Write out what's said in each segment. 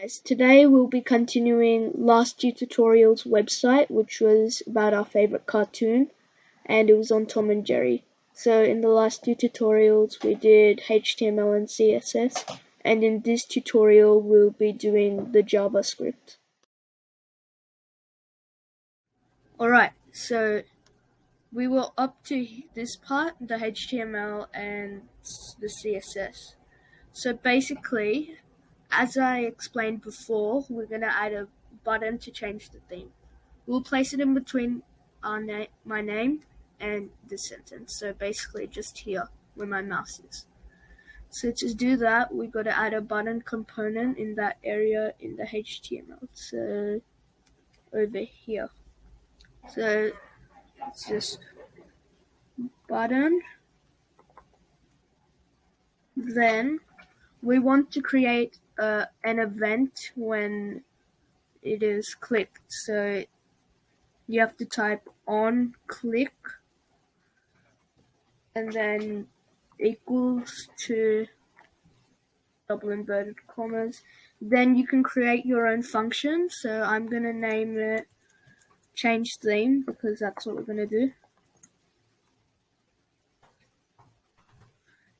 guys, today we'll be continuing last two tutorials website, which was about our favorite cartoon, and it was on Tom and Jerry. So in the last two tutorials we did HTML and CSS, and in this tutorial we'll be doing the JavaScript. Alright, so we were up to this part, the HTML and the CSS. So basically, as I explained before, we're going to add a button to change the theme. We'll place it in between my name and the sentence. So basically just here where my mouse is. So to do that, we've got to add a button component in that area in the HTML. So over here. So it's just button. Then we want to create an event when it is clicked. So you have to type on click and then equals to double inverted commas. Then you can create your own function. So I'm going to name it change theme because that's what we're going to do.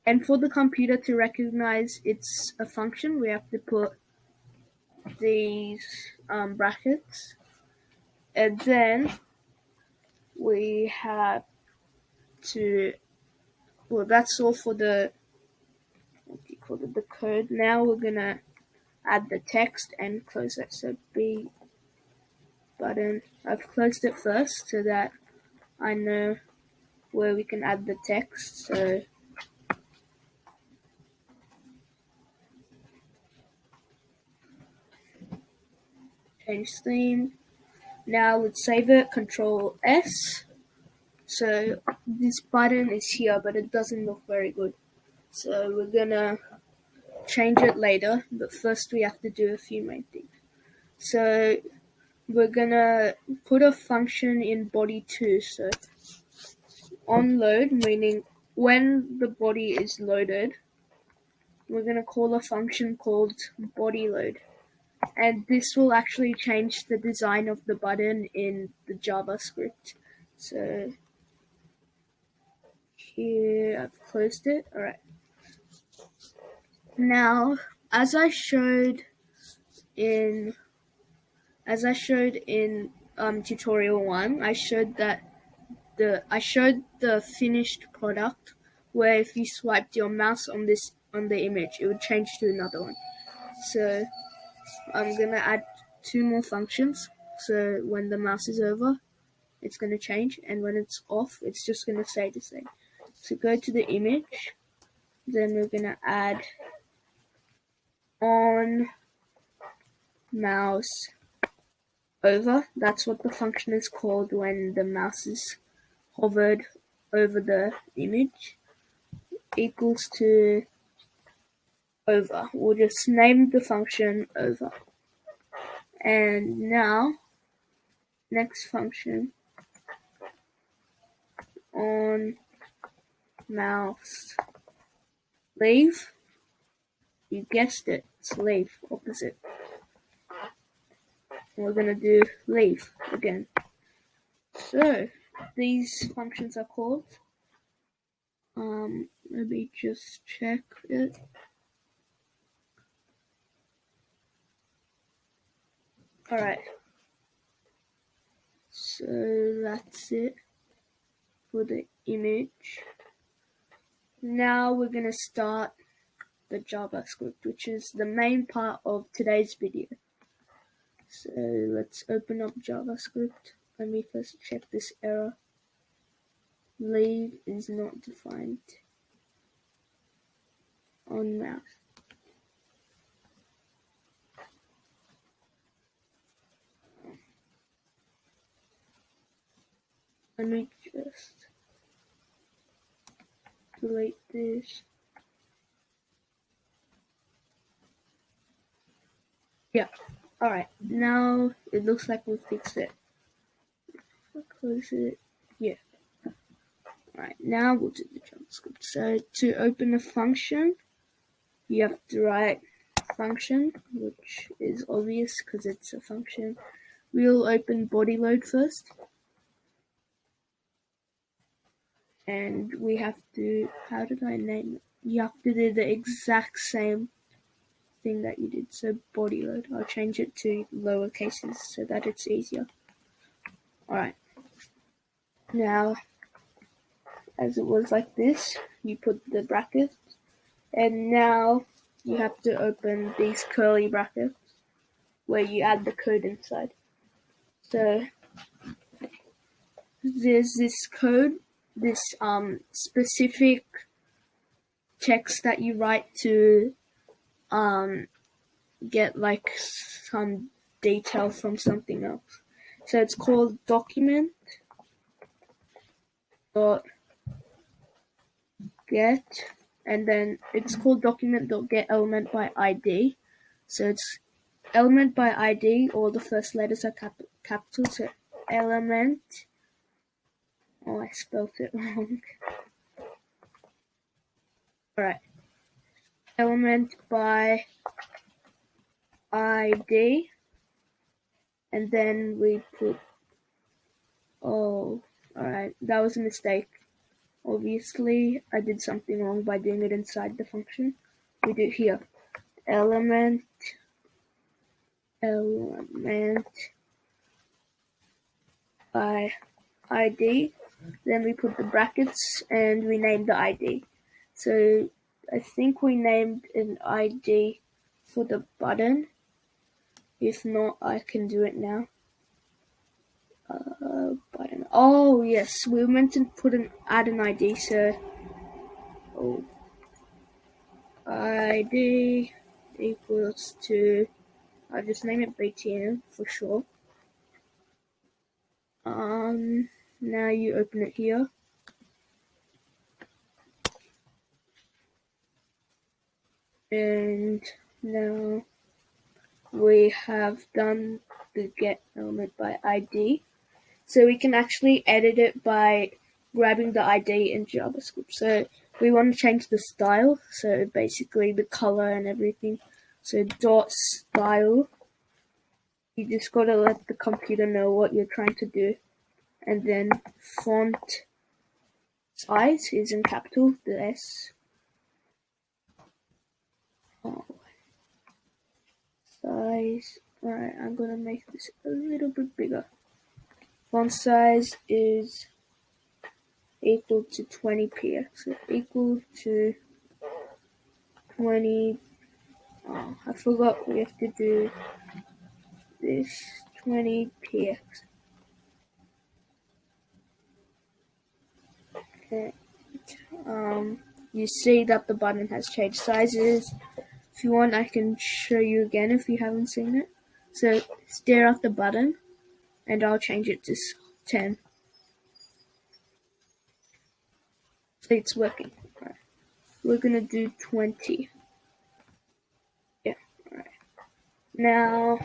And for the computer to recognize it's a function, we have to put these brackets. And then we have to, well, that's all for the code. Now we're gonna add the text and close it. So B button. I've closed it first so that I know where we can add the text. So change theme. Now let's save it. Control S. So this button is here, but it doesn't look very good. So we're gonna change it later, but first we have to do a few main things. So we're gonna put a function in body2. So on load, meaning when the body is loaded, we're gonna call a function called body load. And this will actually change the design of the button in the JavaScript. So here I've closed it. Alright. Now, as I showed in tutorial 1, I showed the finished product where if you swiped your mouse on the image, it would change to another one. So I'm gonna add 2 more functions. So when the mouse is over, it's gonna change, and when it's off, it's just gonna stay the same. So go to the image, then we're gonna add on mouse over. That's what the function is called when the mouse is hovered over the image, equals to over. We'll just name the function over. And now, next function, on mouse leave. You guessed it, it's leave, opposite. And we're gonna do leave again. So these functions are called. Let me just check it. Alright. So that's it for the image. Now we're gonna start the JavaScript, which is the main part of today's video. So let's open up JavaScript. Let me first check this error. Leave is not defined on mouse. Let me just delete this. Yeah. Alright, now it looks like we fixed it. Close it. Yeah. Alright, now we'll do the JavaScript. So to open a function, you have to write function, which is obvious because it's a function. We'll open body load first. And we have to, how did I name it? You have to do the exact same thing that you did. So body load, I'll change it to lower cases so that it's easier. Alright. Now, as it was like this, you put the bracket, and now you have to open these curly brackets where you add the code inside. So there's this code, this specific text that you write to get like some detail from something else. So it's called document dot get, and then it's called document dot get element by ID. So it's element by ID, all the first letters are capital. So element. Oh, I spelled it wrong. Alright. Element by ID. And then we put, oh, alright, that was a mistake. Obviously, I did something wrong by doing it inside the function. We do it here. Element by ID. Then we put the brackets and we name the ID. So I think we named an ID for the button. If not, I can do it now. Button. Oh yes, we were meant to add an ID. So ID equals to, I'll just name it BTN for sure. Now you open it here. And now we have done the get element by ID. So we can actually edit it by grabbing the ID in JavaScript. So we want to change the style. So basically the color and everything. So dot style. You just gotta let the computer know what you're trying to do. And then font size is in capital, the S. Oh. Size. Alright, I'm gonna make this a little bit bigger. Font size is equal to 20 px. So equal to 20. Oh, I forgot we have to do this 20 px. Okay. You see that the button has changed sizes. If you want, I can show you again if you haven't seen it. So stare at the button, and I'll change it to 10. So it's working. Right. We're gonna do 20. Yeah. All right. Now,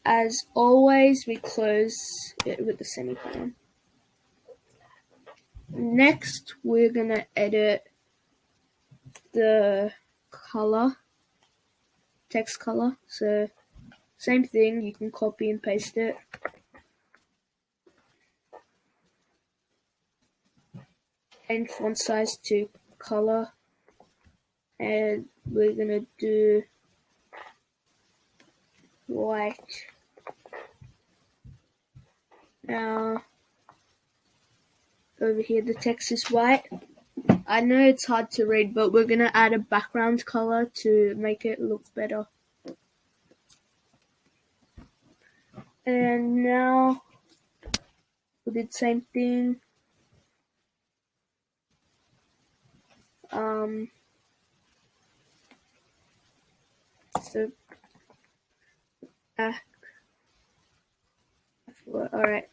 as always, we close it with the semicolon. Next, we're gonna edit the color, text color. So same thing, you can copy and paste it. And font size to color. And we're gonna do white. Now, over here the text is white. I know it's hard to read, but we're gonna add a background color to make it look better. And now we did the same thing. So back. Alright.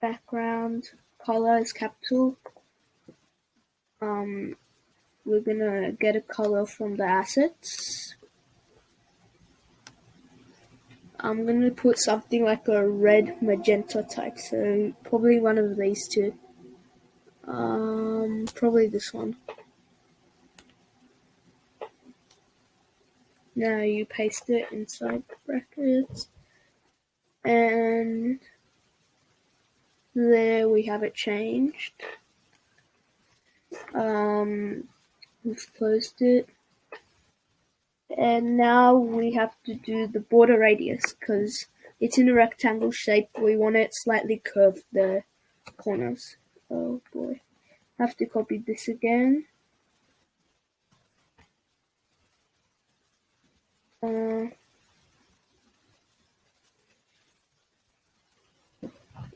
Background color is capital. We're gonna get a color from the assets. I'm gonna put something like a red magenta type, so probably one of these two. Probably this one. Now you paste it inside the brackets, and there we have it changed. We've closed it, and now we have to do the border radius because it's in a rectangle shape. We want it slightly curved, the corners. Oh boy, have to copy this again.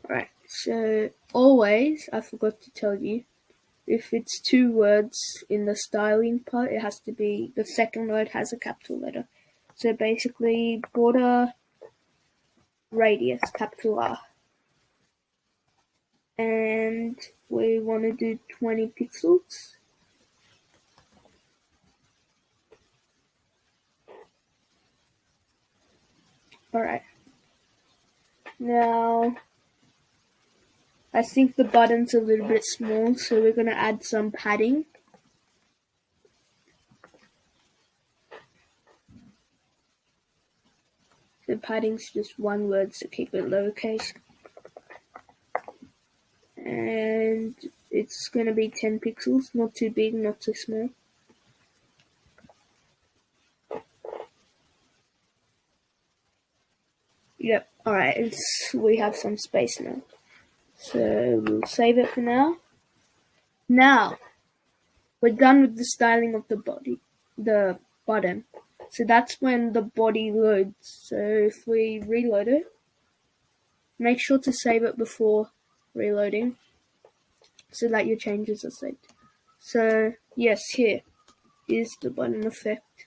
Right, so always, I forgot to tell you, if it's two words in the styling part, it has to be, the second word has a capital letter. So basically, border radius, capital R. And we want to do 20 pixels. Alright. Now, I think the button's a little bit small, so we're going to add some padding. The padding's just one word, so keep it lowercase. And it's going to be 10 pixels, not too big, not too small. Yep, alright, we have some space now. So we'll save it for now. Now, we're done with the styling of the button. So that's when the body loads. So if we reload it, make sure to save it before reloading so that your changes are saved. So yes, here is the button effect.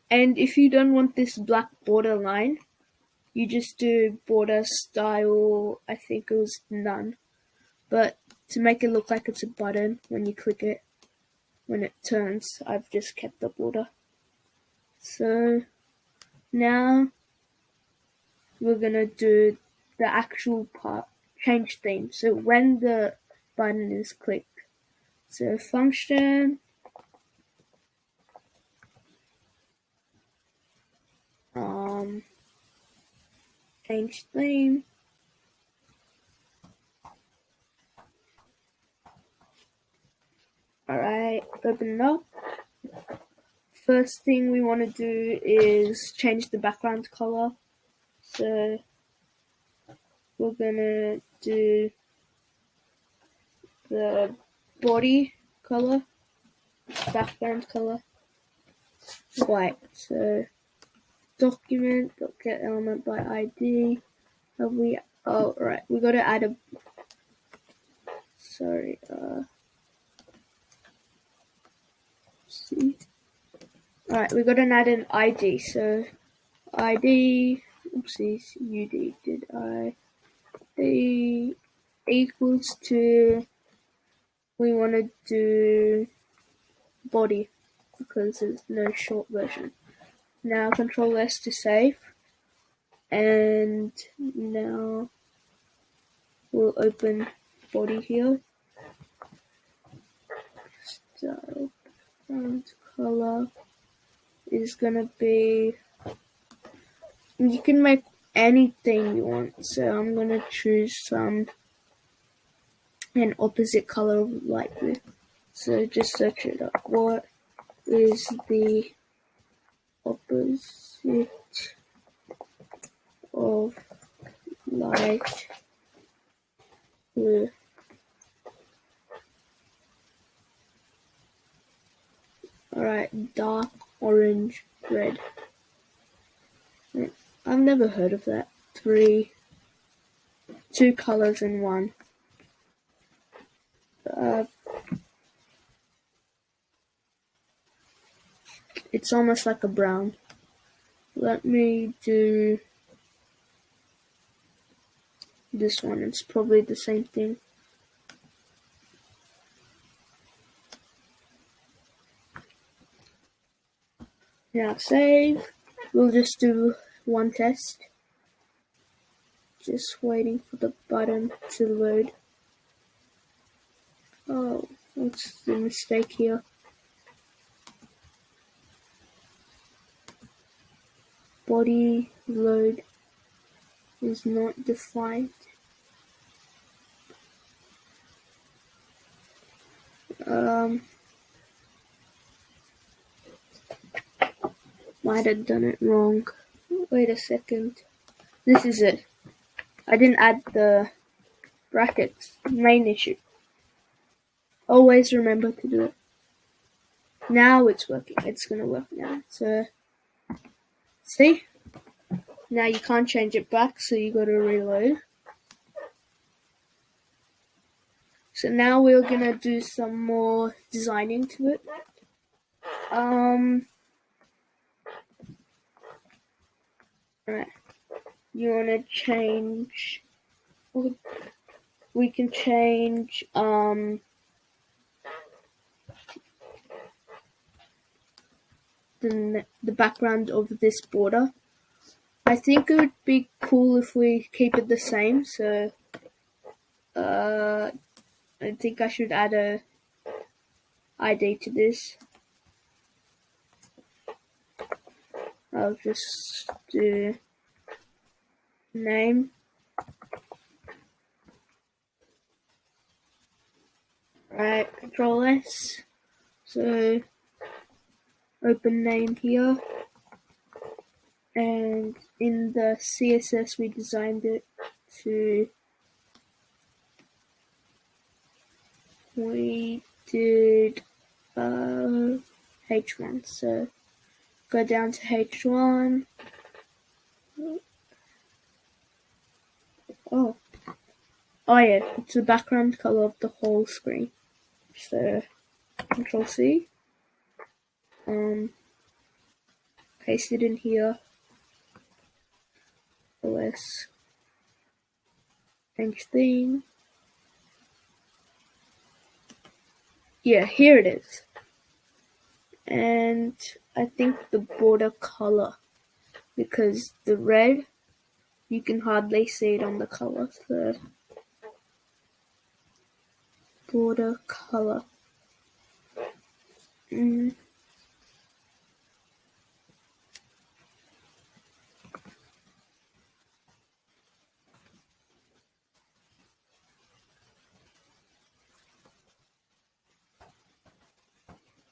And if you don't want this black border line, you just do border style, I think it was none. But to make it look like it's a button when you click it, when it turns, I've just kept the border. So now we're gonna do the actual part, change theme. So when the button is clicked, so function, change theme. Alright, open it up. First thing we want to do is change the background color. So we're gonna do the body color, background color, white. So document, get element by ID. Have we? Oh, right. We got to add a. Sorry. See. All right, we got to add an ID. So ID. Oopsies. UD. Did I? D equals to. We want to do body because there's no short version. Now Control S to save. And now we'll open body here. Style background color is gonna be. You can make anything you want. So I'm gonna choose an opposite color of light blue. So just search it up. What is the opposite of light blue? Alright, dark orange red. I've never heard of that. Two colors in one. It's almost like a brown. Let me do this one. It's probably the same thing. Now save. We'll just do one test. Just waiting for the button to load. Oh, what's the mistake here? Body load is not defined. Might have done it wrong. Wait a second. This is it. I didn't add the brackets. Main issue. Always remember to do it. Now it's working. It's gonna work now. So, see? Now you can't change it back, so you gotta reload. So now we're gonna do some more designing to it. Alright. You wanna change, we can change, the background of this border. I think it would be cool if we keep it the same, so I think I should add a ID to this. I'll just do name. Right, Control S. So open name here. And in the CSS we designed it to, we did H1, so go down to H1. Oh yeah, it's the background color of the whole screen. So Control C, paste it in here. OS, change theme. Yeah, here it is. And I think the border color, because the red, you can hardly see it on the color. So border color.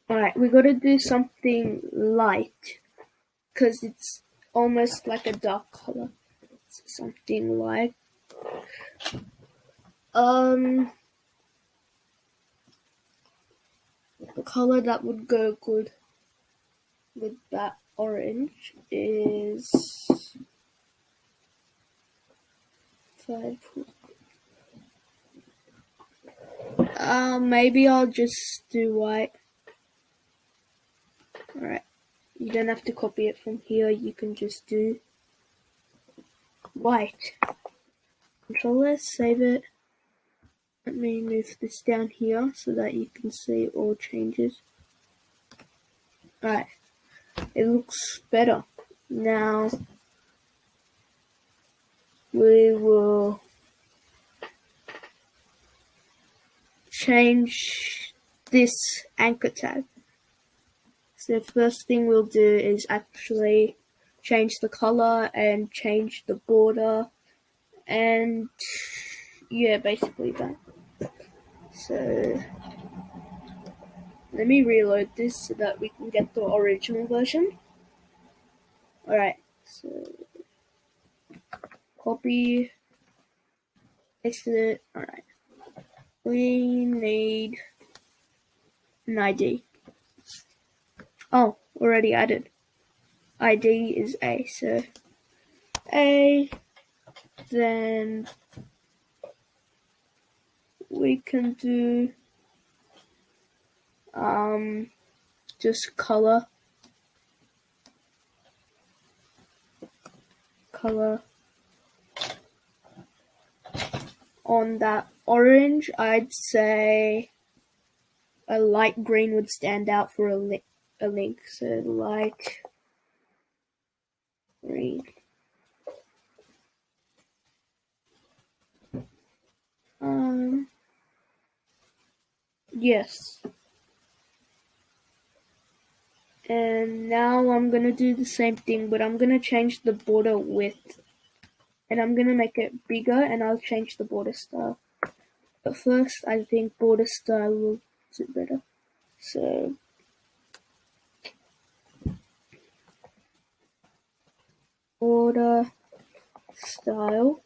Alright, we gotta do something light, because it's almost like a dark color. Something like the color that would go good with that orange is maybe I'll just do white. Alright, you don't have to copy it from here, you can just do white. Control S, save it. Let me move this down here so that you can see all changes. Alright, it looks better. Now we will change this anchor tag. So the first thing we'll do is actually change the color and change the border, and yeah, basically that. So let me reload this so that we can get the original version. Alright, so copy, paste it. Alright, we need an ID. Oh, already added. ID is A, so A, then we can do just color on that orange. I'd say a light green would stand out for a link, so light green. Yes. And now I'm gonna do the same thing, but I'm gonna change the border width. And I'm gonna make it bigger, and I'll change the border style. But first, I think border style will suit better. So, border style.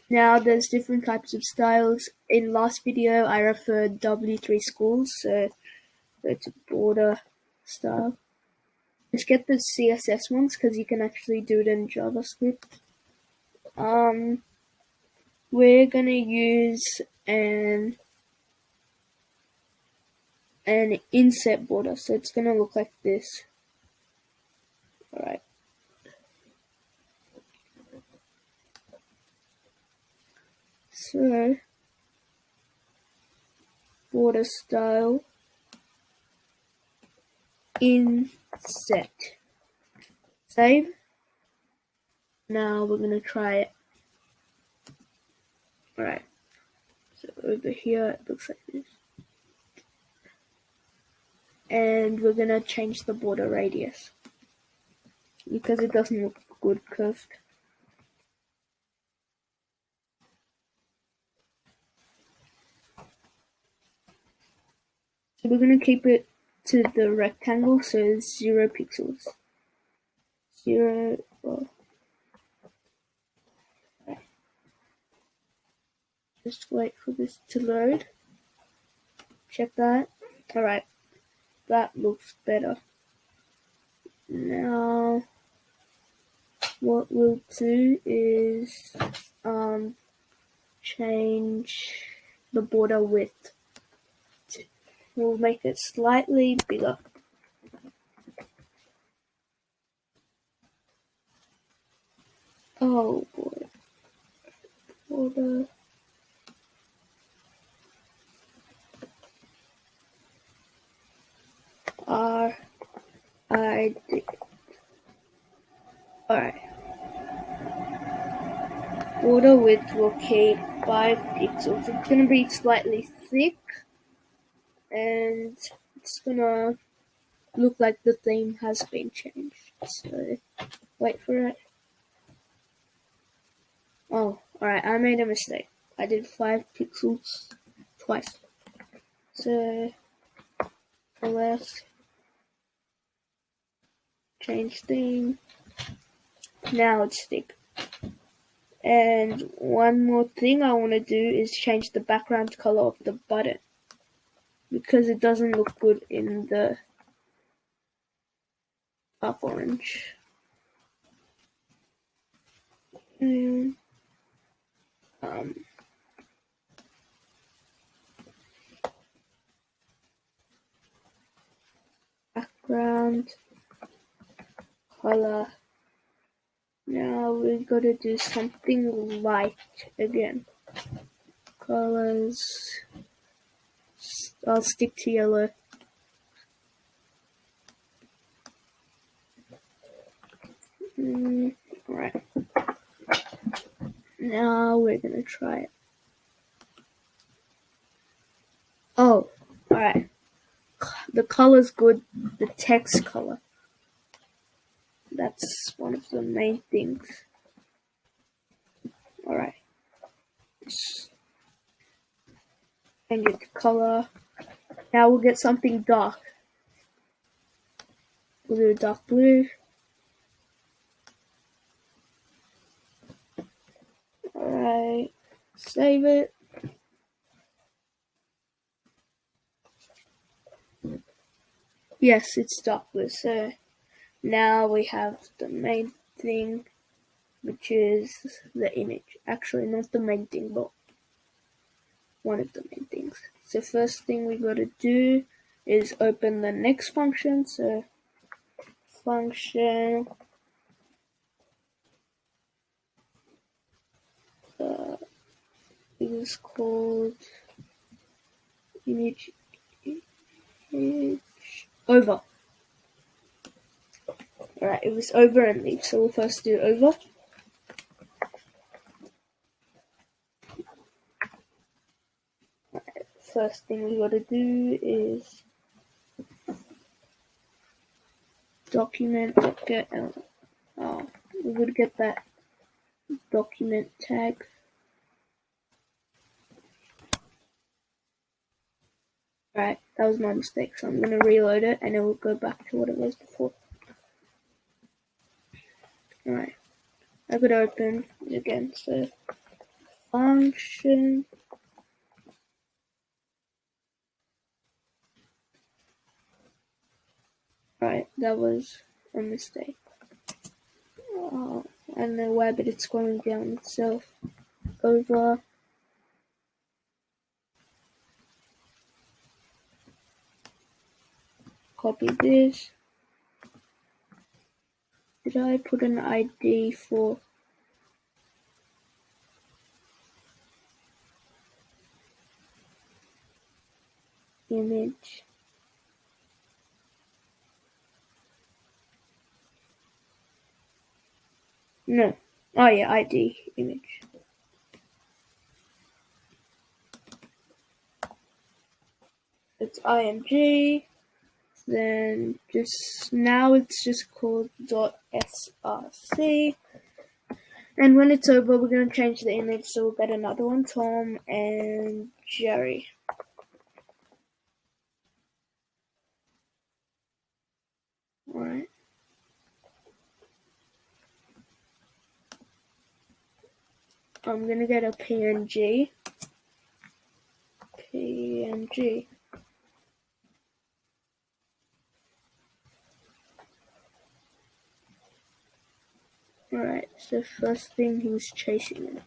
Now there's different types of styles. In last video, I referred W3 schools, so go to border style. Just get the CSS ones because you can actually do it in JavaScript. We're gonna use an inset border, so it's gonna look like this. Alright. So border style inset. Save. Now we're gonna try it. Alright. So over here it looks like this. And we're gonna change the border radius because it doesn't look good curved. So we're gonna keep it to the rectangle, so 0 pixels. 0. Oh. Just wait for this to load. Check that. Alright, that looks better. Now, what we'll do is change the border width. We'll make it slightly bigger. Oh boy. Border. RID. Alright. Border width will keep 5 pixels. It's gonna be slightly thick and it's gonna look like the theme has been changed. So wait for it. Oh, alright, I made a mistake. I did 5 pixels twice. So let's change theme. Now it's thick. And one more thing I want to do is change the background color of the button because it doesn't look good in the dark orange. And, background color. Now we gotta do something light again. Colors. I'll stick to yellow. Right. Now we're gonna try it. Oh, alright. The color's good. The text color. That's one of the main things. Alright. Change it to color. Now we'll get something dark. We'll do dark blue. Alright. Save it. Yes, it's dark blue. So now we have the main thing, which is the image. Actually, not the main thing, but one of the main things. So first thing we gotta do is open the next function. So function is called image over. Alright, it was over and leave. So we'll first do over. first thing we gotta do is document get we would get that document tag. Right, that was my mistake, so I'm gonna reload it and it will go back to what it was before. Alright, I could open it again, so function right, that was a mistake. I don't know why, but it's scrolling down itself. Over copy this. Did I put an ID for image? No. Oh yeah, ID image. It's img. Then just now it's just called .src. And when it's over, we're going to change the image, so we'll get another one, Tom and Jerry. Alright. I'm going to get a PNG. Alright, so first thing he was chasing it.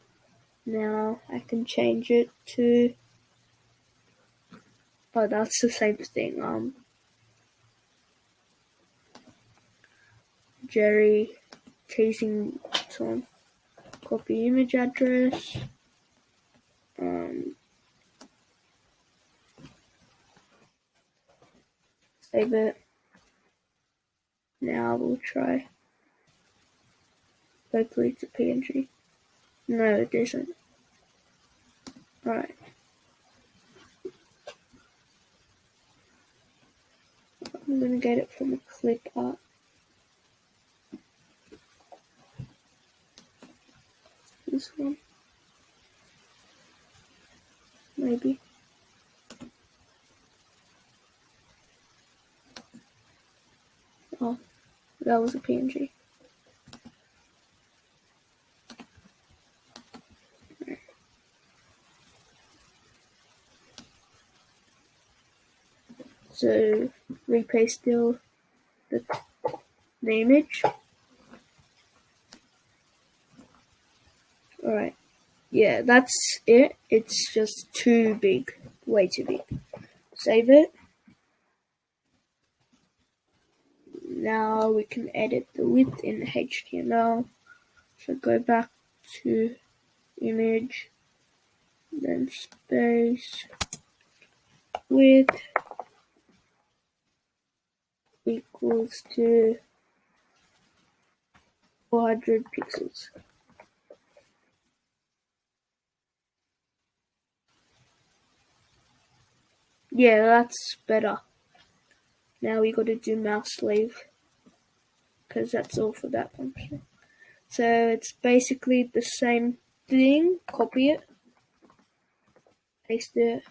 Now I can change it to... Oh, that's the same thing. Jerry chasing Tom. Copy image address. Save it. Now we'll try. Hopefully it's a PNG. No, it isn't. Alright. I'm gonna get it from a clip art. This one. Maybe. Oh, that was a PNG. So repaste still the image. Alright. Yeah, that's it. It's just too big. Way too big. Save it. Now we can edit the width in HTML. So go back to image, then space, width equals to 400 pixels. Yeah, that's better. Now we got to do mouse sleeve because that's all for that function. So it's basically the same thing. Copy it, paste it,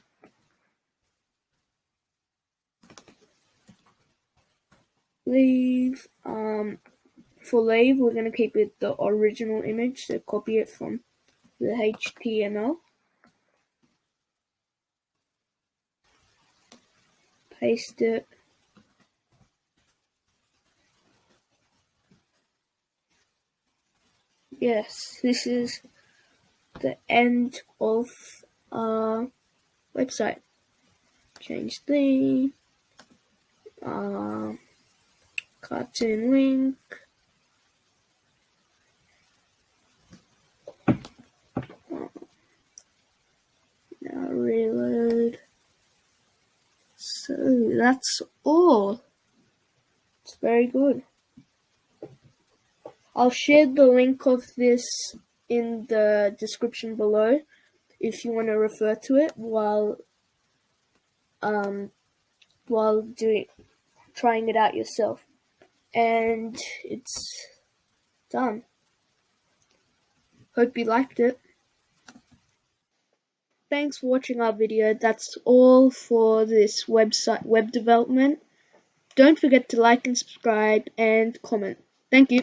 leave. For leave, we're gonna keep it the original image. So copy it from the HTML, paste it. Yes, this is the end of our website. Change theme, cartoon link. Now reload. So that's all. It's very good. I'll share the link of this in the description below if you want to refer to it while while trying it out yourself, and it's done. Hope you liked it. Thanks for watching our video. That's all for this web development. Don't forget to like and subscribe and comment. Thank you.